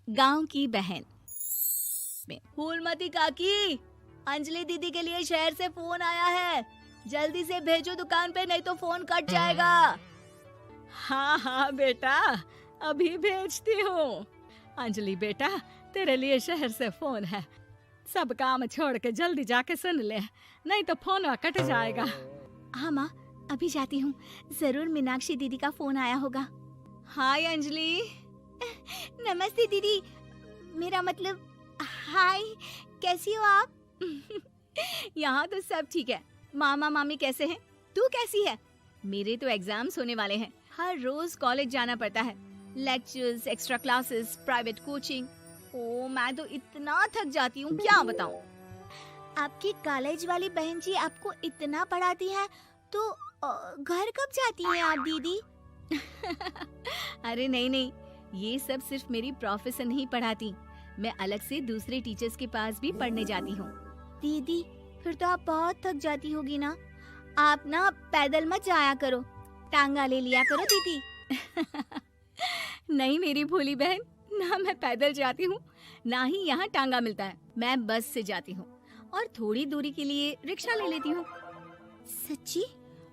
गांव की बहन में। फूलमती काकी, अंजलि दीदी के लिए शहर से फोन आया है, जल्दी से भेजो दुकान पे, नहीं तो फोन कट जाएगा। हाँ हाँ बेटा, अभी भेजती हूँ। अंजलि बेटा, तेरे लिए शहर से फोन है, सब काम छोड़ के जल्दी जाके सुन ले, नहीं तो फोन कट जाएगा। हाँ माँ, अभी जाती हूँ, जरूर मीनाक्षी दीदी का फोन आया होगा। हाय अंजलि। नमस्ते दीदी, मेरा मतलब हाय, कैसी हो आप? यहाँ तो सब ठीक है। मामा मामी कैसे हैं? तू कैसी है? मेरे तो एग्जाम्स होने वाले हैं, हर रोज कॉलेज जाना पड़ता है, lectures, extra classes, private coaching. ओ मैं तो इतना थक जाती हूँ, क्या बताऊँ। आपकी कॉलेज वाली बहन जी आपको इतना पढ़ाती है, तो घर कब जाती हैं आप दीदी? अरे नहीं नहीं, ये सब सिर्फ मेरी प्रोफेसर नहीं पढ़ाती, मैं अलग से दूसरे टीचर्स के पास भी पढ़ने जाती हूँ। दीदी फिर तो आप बहुत थक जाती होगी ना, आप ना पैदल मत जाया करो, टांगा ले लिया करो दीदी। नहीं मेरी भोली बहन, ना मैं पैदल जाती हूँ, ना ही यहाँ टांगा मिलता है, मैं बस से जाती हूँ और थोड़ी दूरी के लिए रिक्शा ले लेती हूँ। सच्ची?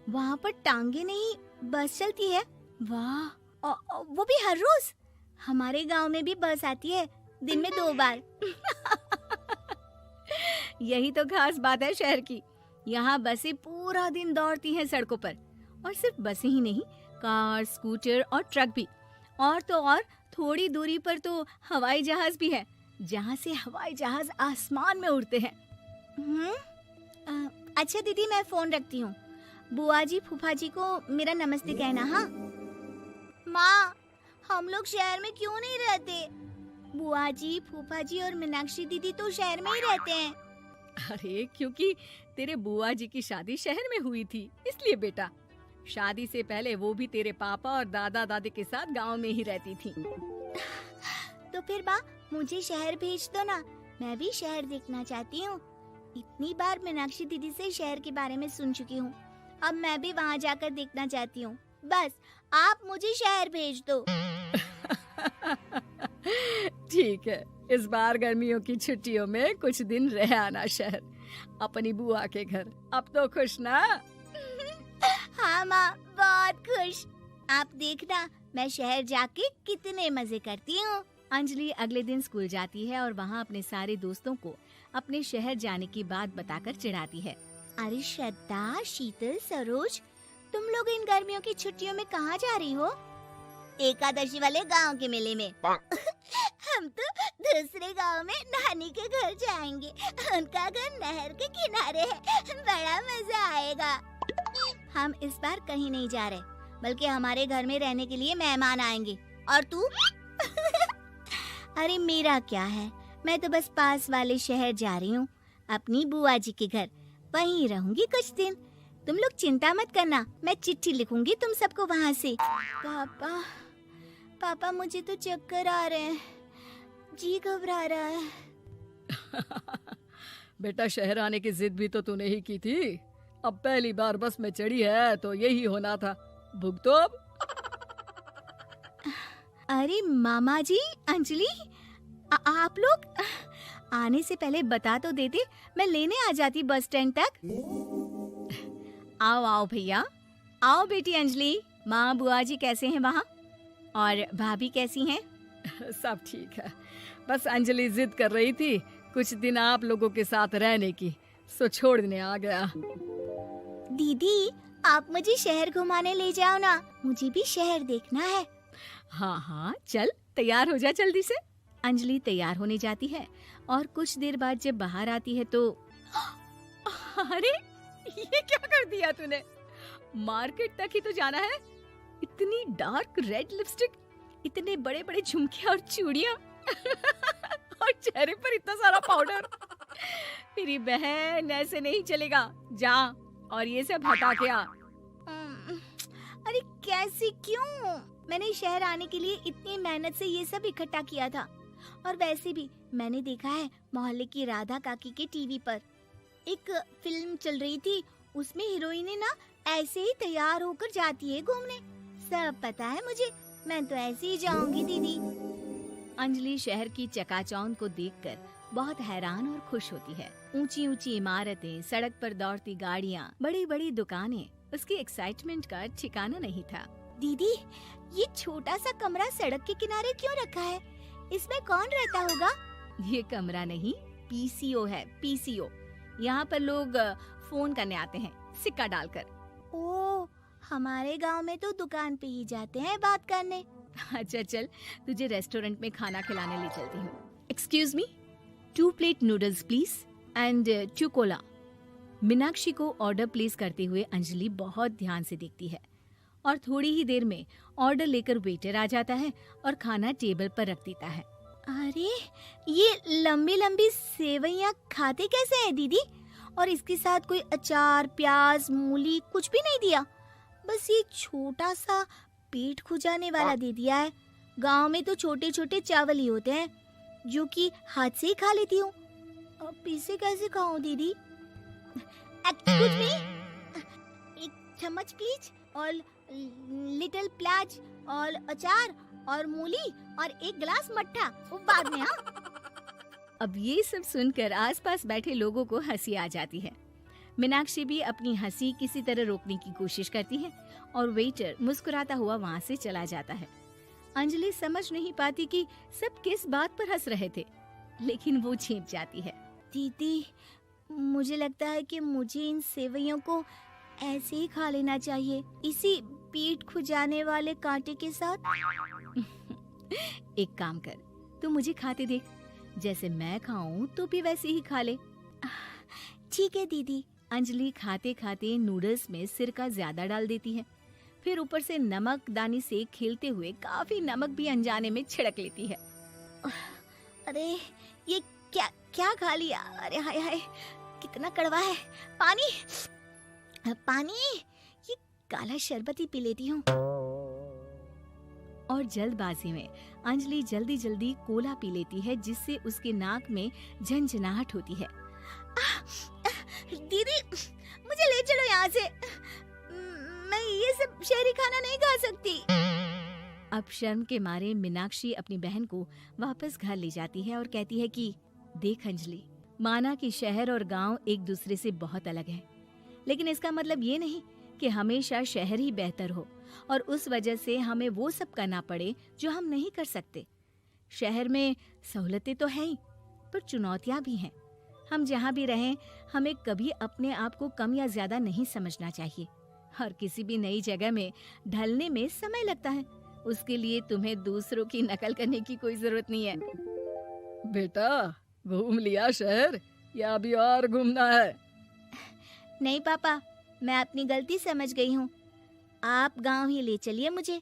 वहाँ पर टांगे नहीं बस चलती है? वाह, वो भी हर रोज? हमारे गांव में भी बस आती है, दिन में 2 बार। यही तो खास बात है शहर की, यहाँ बसें पूरा दिन दौड़ती हैं सड़कों पर, और सिर्फ बसें ही नहीं, कार, स्कूटर और ट्रक भी, और तो और थोड़ी दूरी पर तो हवाई जहाज भी है, जहाँ से हवाई जहाज आसमान में उड़ते हैं। अच्छा दीदी, मैं फोन रखती हूँ, बुआ जी फूफा जी को मेरा नमस्ते कहना। हाँ माँ, हम लोग शहर में क्यों नहीं रहते? बुआ जी, फूफा जी और मीनाक्षी दीदी तो शहर में ही रहते हैं। अरे क्योंकि तेरे बुआ जी की शादी शहर में हुई थी, इसलिए बेटा। शादी से पहले वो भी तेरे पापा और दादा दादी के साथ गांव में ही रहती थी। तो फिर माँ, मुझे शहर भेज दो ना, मैं भी शहर देखना चाहती हूँ। इतनी बार मीनाक्षी दीदी से शहर के बारे में सुन चुकी हूँ, अब मैं भी वहाँ जाकर देखना चाहती हूँ। बस आप मुझे शहर भेज दो। ठीक है, इस बार गर्मियों की छुट्टियों में कुछ दिन रह आना शहर, अपनी बुआ के घर। अब तो खुश ना? हाँ माँ, बहुत खुश। आप देखना मैं शहर जाके कितने मजे करती हूँ। अंजलि अगले दिन स्कूल जाती है और वहाँ अपने सारे दोस्तों को अपने शहर जाने की बात बताकर चिढ़ाती है। अरे श्रद्धा, शीतल, सरोज, तुम लोग इन गर्मियों की छुट्टियों में कहाँ जा रही हो? एकादशी वाले गांव के मेले में। हम तो दूसरे गांव में नानी के घर जाएंगे, उनका घर नहर के किनारे है, बड़ा मजा आएगा। हम इस बार कहीं नहीं जा रहे, बल्कि हमारे घर में रहने के लिए मेहमान आएंगे। और तू? अरे मेरा क्या है, मैं तो बस पास वाले शहर जा रही हूँ, अपनी बुआ जी के घर, वहीं रहूंगी कुछ दिन। तुम लोग चिंता मत करना, मैं चिट्ठी लिखूंगी तुम सबको वहाँ से। पापा मुझे तो चक्कर आ रहे हैं, जी घबरा रहा है। बेटा शहर आने की जिद भी तो तूने ही की थी, अब पहली बार बस में चढ़ी है तो यही होना था, भुगतो अब। अरे मामा जी, अंजलि, आप लोग आने से पहले बता तो देते, मैं लेने आ जाती बस स्टैंड तक। आओ आओ भैया, आओ बेटी अंजलि। माँ बुआ जी कैसे हैं वहाँ, और भाभी कैसी हैं? सब ठीक है, बस अंजलि जिद कर रही थी कुछ दिन आप लोगों के साथ रहने की, सो छोड़ने आ गया। दीदी आप मुझे शहर घुमाने ले जाओ ना, मुझे भी शहर देखना है। हाँ हाँ चल, तैयार हो जा जल्दी से। अंजलि तैयार होने जाती है और कुछ देर बाद जब बाहर आती है तो अरे ये क्या कर दिया तूने, मार्केट तक ही तो जाना है, इतनी डार्क रेड लिपस्टिक, इतने बड़े बड़े झुमके और चूड़ियां और चेहरे पर इतना सारा पाउडर। मेरी बहन ऐसे नहीं चलेगा, जा और ये सब हटा के आ। अरे कैसे, क्यों? मैंने शहर आने के लिए इतनी मेहनत से ये सब इकट्ठा किया था, और वैसे भी मैंने देखा है मोहल्ले की राधा काकी के टीवी पर एक फिल्म चल रही थी, उसमें हीरोइन ना ऐसे ही तैयार होकर जाती है घूमने। सब पता है मुझे, मैं तो ऐसे ही जाऊंगी दीदी। अंजलि शहर की चकाचौंध को देखकर बहुत हैरान और खुश होती है। ऊंची ऊंची इमारतें, सड़क पर दौड़ती गाड़ियाँ, बड़ी बड़ी दुकानें, उसकी एक्साइटमेंट का ठिकाना नहीं था। दीदी, ये छोटा सा कमरा सड़क के किनारे क्यों रखा है? इसमें कौन रहता होगा? ये कमरा नहीं, पीसीओ है, पीसीओ। यहाँ पर लोग फोन करने आते हैं, सिक्का डालकर। ओ, हमारे गांव में तो दुकान पे ही जाते हैं बात करने। अच्छा चल, तुझे रेस्टोरेंट में खाना खिलाने ले चलती हूँ। Excuse me, 2 plate noodles please and 2 Cola. Meenakshi को ऑर्डर प्लेस करते हुए अंजलि बहुत ध्यान से देखती है और थोड़ी ही देर में ऑर्डर लेकर वेटर आ जाता है और खाना टेबल पर रख देता है। अरे, ये लंबी लंबी सेवइयाँ खाते कैसे हैं दीदी? और इसके साथ कोई अचार, प्याज, मूली कुछ भी नहीं दिया, बस ये छोटा सा पेट खुजाने वाला दे दिया है। गांव में तो छोटे छोटे चावल ही होते हैं जो कि हाथ से ही खा लेती हूँ। अब इसे कैसे खाऊं दीदी? एक्सक्यूज मी, एक चम्मच प्लीज, और लिटिल प्याज और अचार और मूली और एक गिलास मट्ठा, वो बाद में। हाँ, अब ये सब सुनकर आसपास बैठे लोगों को हंसी आ जाती है। मीनाक्षी भी अपनी हंसी किसी तरह रोकने की कोशिश करती है और वेटर मुस्कुराता हुआ वहाँ से चला जाता है। अंजलि समझ नहीं पाती कि सब किस बात पर हंस रहे थे, लेकिन वो छिप जाती है। दीदी, मुझे लगता है कि मुझे इन सेवइयों को ऐसे ही खा लेना चाहिए, इसी पेट खुजाने वाले कांटे के साथ। एक काम कर, तू मुझे खाते देख, जैसे मैं खाऊं तो भी वैसे ही खा ले। ठीक है दीदी। अंजलि खाते खाते नूडल्स में सिरका ज्यादा डाल देती है, फिर ऊपर से नमक दानी से खेलते हुए काफी नमक भी अनजाने में छिड़क लेती है। अरे, ये क्या क्या खा लिया? अरे हाय हाय, कितना कड़वा है। पानी, पानी, ये काला शरबत ही पी लेती हूँ। और जल्दबाजी में अंजलि जल्दी जल्दी कोला पी लेती है, जिससे उसके नाक में झंझनाहट होती है। दीदी, मुझे ले चलो यहाँ से। मैं ये सब शहरी खाना नहीं खा सकती। अब शर्म के मारे मीनाक्षी अपनी बहन को वापस घर ले जाती है और कहती है कि देख अंजलि, माना कि शहर और गांव एक दूसरे से बहुत अलग है, लेकिन इसका मतलब ये नहीं कि हमेशा शहर ही बेहतर हो और उस वजह से हमें वो सब करना पड़े जो हम नहीं कर सकते। शहर में सहूलतें तो हैं ही, पर चुनौतियां भी हैं। हम जहाँ भी रहें, हमें कभी अपने आप को कम या ज्यादा नहीं समझना चाहिए। और किसी भी नई जगह में ढलने में समय लगता है, उसके लिए तुम्हें दूसरों की नकल करने की कोई जरूरत नहीं है। बेटा, घूम लिया शहर या अभी और घूमना है? नहीं पापा, मैं अपनी गलती समझ गई हूँ। आप गांव ही ले चलिए मुझे।